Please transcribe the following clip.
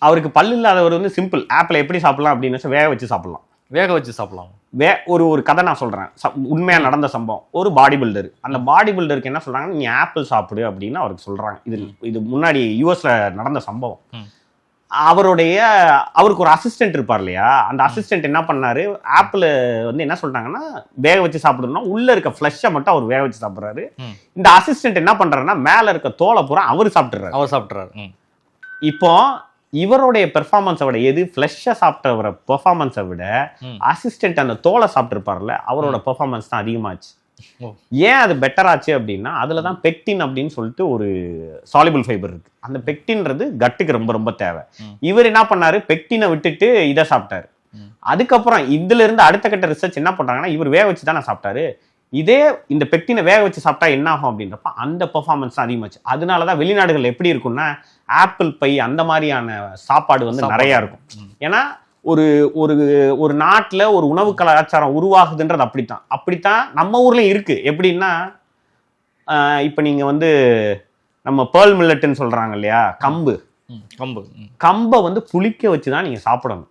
அவருக்கு பல்லு இல்லாதவர் வந்து சிம்பிள் ஆப்பிள் எப்படி சாப்பிடலாம் அப்படின்னு வேக வச்சு சாப்பிடலாம். ஒரு கதை நான் சொல்றேன், உண்மையா நடந்த சம்பவம். ஒரு பாடி பில்டர், அந்த பாடி பில்டருக்கு என்ன சொல்றாங்கன்னா, நீ ஆப்பிள் சாப்பிடு அப்படின்னு அவருக்கு சொல்றாங்க. இது முன்னாடி யூஎஸ்ல நடந்த சம்பவம். அவருக்கு ஒரு அசிஸ்டன்ட் இருப்பார் இல்லையா, அந்த அசிஸ்டன்ட் என்ன பண்ணாரு, ஆப்பிள் வந்து என்ன சொல்றாங்கன்னா வேக வச்சு சாப்பிடணும், உள்ள இருக்க ஃபிளஷை மட்டும் அவர் வேக வச்சு சாப்பிடுறாரு. இந்த அசிஸ்டன்ட் என்ன பண்றாருன்னா மேல இருக்க தோலை பூரா அவர் சாப்பிட்டுறாரு. இப்போ இவருடைய பெர்ஃபார்மன்ஸை விட எது ஃபிளஷை சாப்பிட்டவர பெர்ஃபார்மன்ஸை விட அசிஸ்டன்ட் அந்த தோலை சாப்பிட்டுருப்பார்ல அவரோட பெர்ஃபார்மன்ஸ் தான் அதிகமாச்சு. ஏன் அது பெட்டர் ஆச்சு அப்படின்னா, அதுலதான் பெக்டின் அப்படின்னு சொல்லிட்டு ஒரு சாலிபிள் ஃபைபர் இருக்கு. அந்த பெக்டின்றது கட்டுக்கு ரொம்ப ரொம்ப தேவை. இவர் என்ன பண்ணாரு, பெக்டினை விட்டுட்டு இதை சாப்பிட்டாரு. அதுக்கப்புறம் இதுல இருந்து அடுத்த கட்ட ரிசர்ச் என்ன பண்றாங்கன்னா, இவர் வேக வச்சு தானே சாப்பிட்டாரு, இந்த பெக்டினை வேக வச்சு சாப்பிட்டா என்ன ஆகும் அப்படின்றப்ப அந்த பெர்ஃபார்மன்ஸ் தான் அதிகமாச்சு. அதனாலதான் வெளிநாடுகள் எப்படி இருக்கும்னா ஆப்பிள் பை அந்த மாதிரியான சாப்பாடு வந்து நிறைய இருக்கும். ஏன்னா ஒரு ஒரு ஒரு நாட்டுல ஒரு உணவு கலாச்சாரம் உருவாகுதுன்றது அப்படித்தான் நம்ம ஊர்லயும் இருக்கு. எப்படின்னா இப்ப நீங்க வந்து நம்ம பேர்ல் மில்லட்னு சொல்றாங்க இல்லையா, கம்பை வந்து புளிக்க வச்சுதான் நீங்க சாப்பிடணும்.